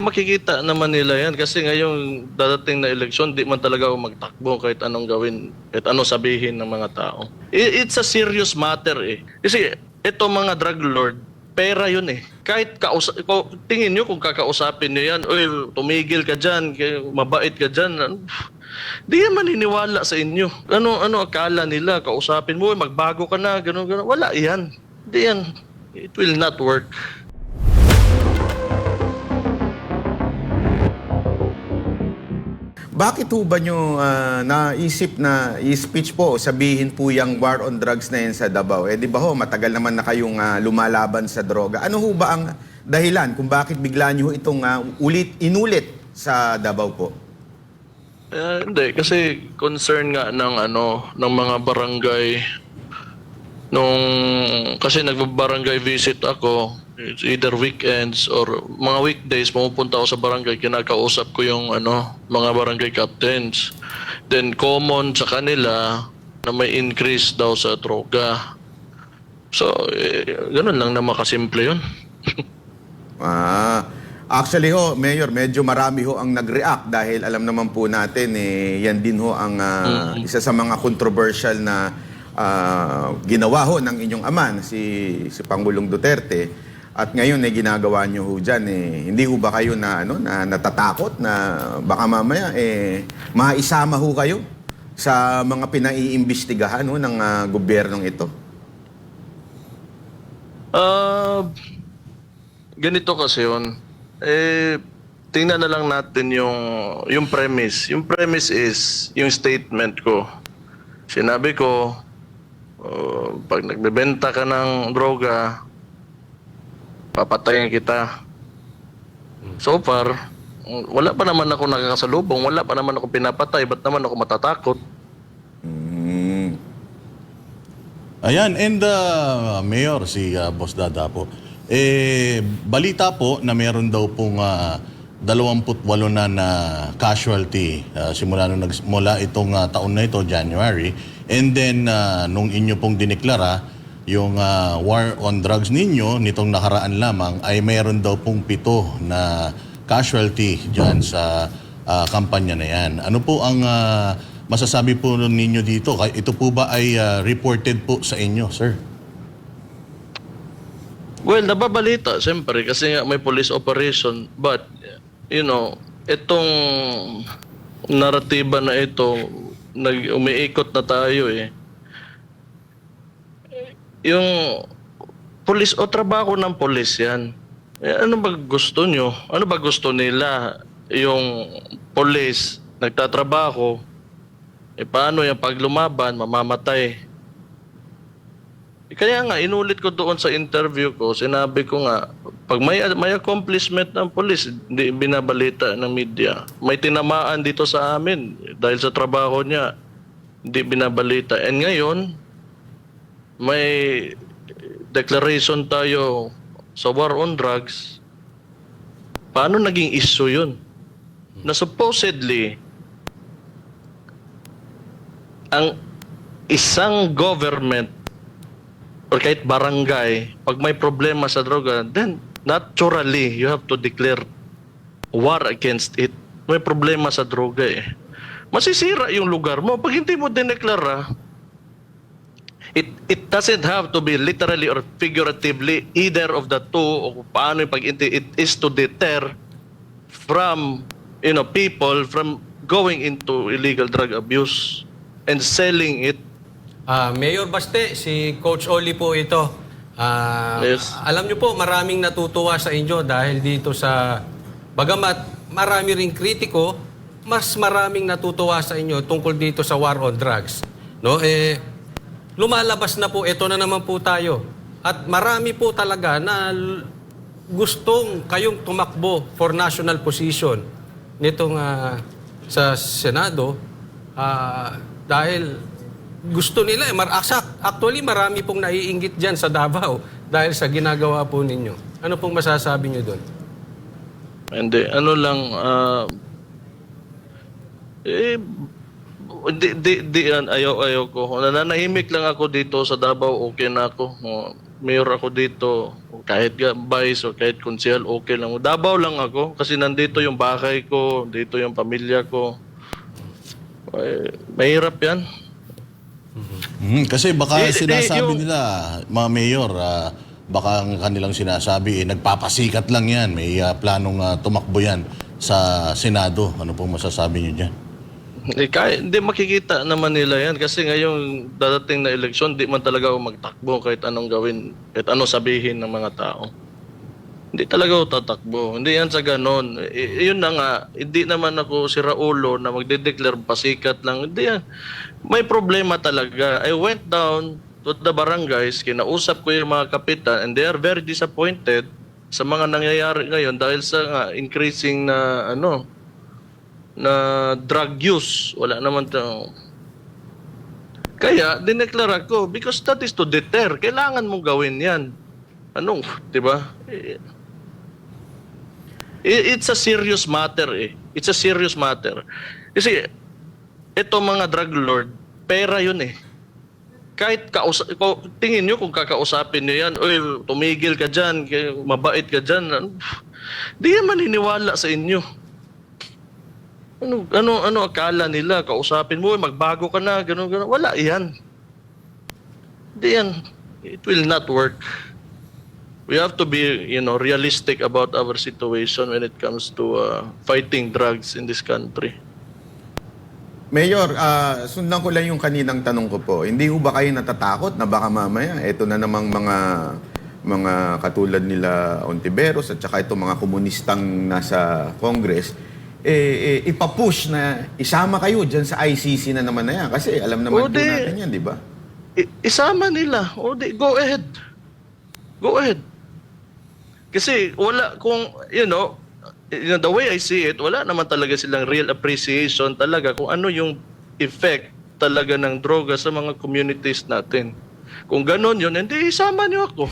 makikita naman nila yan kasi ngayong dadating na eleksyon, di man talaga ako magtakbo kahit anong gawin, kahit anong sabihin ng mga tao. It's a serious matter eh. Kasi ito mga drug lord, pera yun eh. Kahit tingin nyo kung kakausapin nyo yan, oy, tumigil ka dyan, mabait ka dyan, di yan maniniwala sa inyo. Ano akala nila, kausapin mo, magbago ka na, gano'n. Wala yan. Di yan. It will not work. Bakit ho ba nyo naisip na i-speech po, sabihin po yung war on drugs na yan sa Davao? Eh di ba ho, matagal naman na kayong lumalaban sa droga. Ano ho ba ang dahilan kung bakit bigla nyo itong inulit sa Davao po? Hindi, kasi concern nga ng mga barangay kasi nagbabarangay visit ako, it's either weekends or mga weekdays, pumupunta ako sa barangay, kinakausap ko yung mga barangay captains. Then common sa kanila na may increase daw sa droga. So, ganun lang na makasimple yun. Actually ho, Mayor, medyo marami ho ang nag-react dahil alam naman po natin yan din ho ang isa sa mga controversial na ginawa ho ng inyong ama si Pangulong Duterte. At ngayon ginagawa nyo ho dyan hindi ho ba kayo na natatakot na baka mamaya maisama ho kayo sa mga pinaiimbestigahan ho ng gobyernong ito? Ganito kasi yun. Tingnan na lang natin yung premise. Yung premise is yung statement ko. Sinabi ko, pag nagbebenta ka ng droga, papatayin kita. So far, wala pa naman ako nakakasalubong, wala pa naman ako pinapatay, ba't naman ako matatakot? Ayan, and Mayor, si Boss Dada po, balita po na meron daw pong 28 na casualty mula itong taon na ito, January. And then, nung inyo pong dineklara, yung war on drugs ninyo, nitong nakaraan lamang, ay mayroon daw pong 7 na casualty dyan sa kampanya na yan. Ano po ang masasabi po ninyo dito? Ito po ba ay reported po sa inyo, sir? Well, nababalita, siyempre, kasi nga may police operation. But, itong naratiba na ito, umiikot na tayo Yung police o trabaho ng police yan. Ano ba gusto nyo? Ano ba gusto nila? Yung police nagtatrabaho, paano yung pag lumaban, mamamatay? Kaya nga, inulit ko doon sa interview ko, sinabi ko nga, pag may accomplishment ng police, hindi binabalita ng media. May tinamaan dito sa amin dahil sa trabaho niya, hindi binabalita. And ngayon, may declaration tayo sa war on drugs. Paano naging issue yun? Na supposedly, ang isang government or kahit barangay, pag may problema sa droga, then naturally, you have to declare war against it. May problema sa droga masisira yung lugar mo. Pag hindi mo dineklara, it doesn't have to be literally or figuratively either of the two o paano yung it is to deter from people from going into illegal drug abuse and selling it. Mayor Baste, si Coach Oli po ito. Yes. Alam niyo po, maraming natutuwa sa inyo dahil dito sa bagamat marami ring kritiko, mas maraming natutuwa sa inyo tungkol dito sa war on drugs. No? Lumalabas na po, ito na naman po tayo. At marami po talaga na gustong kayong tumakbo for national position nitong sa Senado dahil gusto nila. Actually, marami pong naiinggit dyan sa Davao dahil sa ginagawa po ninyo. Ano pong masasabi nyo doon? Hindi, ayaw ko. Nananahimik lang ako dito sa Davao, okay na ako. Mayor ako dito, kahit vice o kahit konsehal, okay lang. Davao lang ako kasi nandito yung bahay ko, dito yung pamilya ko. Mahirap yan. Kasi baka sinasabi yung- nila, mga mayor, baka ang kanilang sinasabi, nagpapasikat lang yan. May planong tumakbo yan sa Senado. Ano pong masasabi niyo dyan? Hindi makikita naman nila yan kasi ngayong dadating na eleksyon, di man talaga ako magtakbo kahit anong gawin, kahit anong sabihin ng mga tao. Hindi talaga ako tatakbo. Hindi yan sa ganon. Yun na nga, hindi naman ako si Raulo na magde-declare pasikat lang. Hindi yan. May problema talaga. I went down to the barangays, kinausap ko yung mga kapitan and they are very disappointed sa mga nangyayari ngayon dahil sa nga, increasing na na drug use. Wala naman kaya, dineklara ko, because that is to deter. Kailangan mong gawin yan. Anong, di ba? It's a serious matter eh. It's a serious matter. Kasi, ito mga drug lord, pera yun eh. Kahit tingin nyo kung kakausapin nyo yan, oy, tumigil ka dyan, mabait ka dyan, di yan maniniwala sa inyo. Ano akala nila? Kausapin mo, magbago ka na, gano'n. Wala yan. Hindi yan. It will not work. We have to be, realistic about our situation when it comes to fighting drugs in this country. Mayor, sundan ko lang yung kaninang tanong ko po. Hindi ho ba kayo natatakot na baka mamaya ito na namang mga katulad nila Ontiveros at saka itong mga komunistang nasa Congress, ipapush na isama kayo dyan sa ICC na naman na yan. Kasi alam naman po natin yan, di ba? Isama nila. Go ahead. Go ahead. Kasi wala kung, the way I see it, wala naman talaga silang real appreciation talaga kung ano yung effect talaga ng droga sa mga communities natin. Kung ganon yun, hindi isama niyo ako.